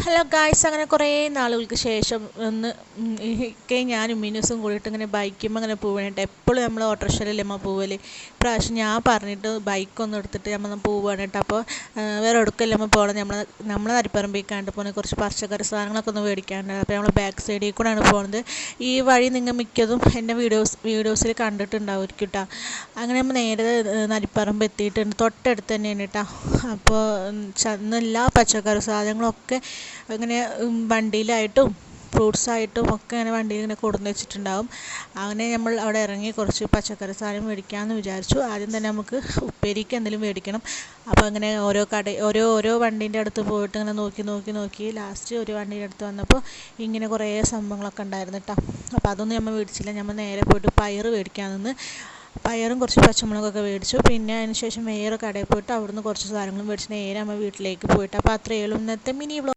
Hello guys, അങ്ങനെ കുറേ നാളുകൾക്ക് ശേഷം ഒന്ന് ഇക്കയും ഞാനും മിനുസും കൂടിയിട്ട് ഇങ്ങനെ ബൈക്കുമ്പോൾ അങ്ങനെ പോവാനായിട്ട്. എപ്പോഴും നമ്മൾ ഓട്ടോറിക്ഷയിലല്ലേ അമ്മ പോവല്. ഇപ്രാവശ്യം ഞാൻ പറഞ്ഞിട്ട് ബൈക്കൊന്നും എടുത്തിട്ട് നമ്മൾ പോവുകയാണ് കേട്ടോ. അപ്പോൾ വേറെ എടുക്കല്ലേ അമ്മ പോകണം. നമ്മളെ നരിപ്പറമ്പിക്കാണ്ട് പോകുന്നത് കുറച്ച് പച്ചക്കറി സാധനങ്ങളൊക്കെ ഒന്ന് മേടിക്കാണ്ട്. അപ്പോൾ നമ്മൾ ബാക്ക് സൈഡിൽ കൂടെയാണ് പോകുന്നത്. ഈ വഴി നിങ്ങൾ മിക്കതും എൻ്റെ വീഡിയോസിൽ കണ്ടിട്ടുണ്ടാവും കേട്ടോ. അങ്ങനെ നമ്മൾ നേരെ നരിപ്പറമ്പ് എത്തിയിട്ടുണ്ട്. തൊട്ടടുത്ത് തന്നെയാണ് കേട്ടോ. അപ്പോൾ എല്ലാ പച്ചക്കറി സാധനങ്ങളൊക്കെ അങ്ങനെ വണ്ടിയിലായിട്ടും ഫ്രൂട്ട്സായിട്ടും ഒക്കെ അങ്ങനെ വണ്ടിയിൽ ഇങ്ങനെ കൊടുന്ന് വെച്ചിട്ടുണ്ടാവും. അങ്ങനെ നമ്മൾ അവിടെ ഇറങ്ങി കുറച്ച് പച്ചക്കറി സാധനം മേടിക്കാമെന്ന് വിചാരിച്ചു. ആദ്യം തന്നെ നമുക്ക് ഉപ്പേരിക്ക് എന്തെങ്കിലും മേടിക്കണം. അപ്പോൾ അങ്ങനെ ഓരോ വണ്ടീൻ്റെ അടുത്ത് പോയിട്ട് ഇങ്ങനെ നോക്കി ലാസ്റ്റ് ഒരു വണ്ടീൻ്റെ അടുത്ത് വന്നപ്പോൾ ഇങ്ങനെ കുറേ സംഭവങ്ങളൊക്കെ ഉണ്ടായിരുന്നു കേട്ടോ. അപ്പോൾ അതൊന്നും നമ്മൾ മേടിച്ചില്ല. നമ്മൾ നേരെ പോയിട്ട് പയറ് മേടിക്കാൻ നിന്ന് പയറും കുറച്ച് പച്ചമുളകൊക്കെ മേടിച്ചു. പിന്നെ അതിന് ശേഷം വേറെ കടയിൽ പോയിട്ട് അവിടുന്ന് കുറച്ച് സാധനങ്ങളും മേടിച്ച് നേരെ നമ്മൾ വീട്ടിലേക്ക് പോയിട്ട്. അപ്പോൾ അത്രയേ ഉള്ളൂ ഇന്നത്തെ മിനി വ്ളോഗ്.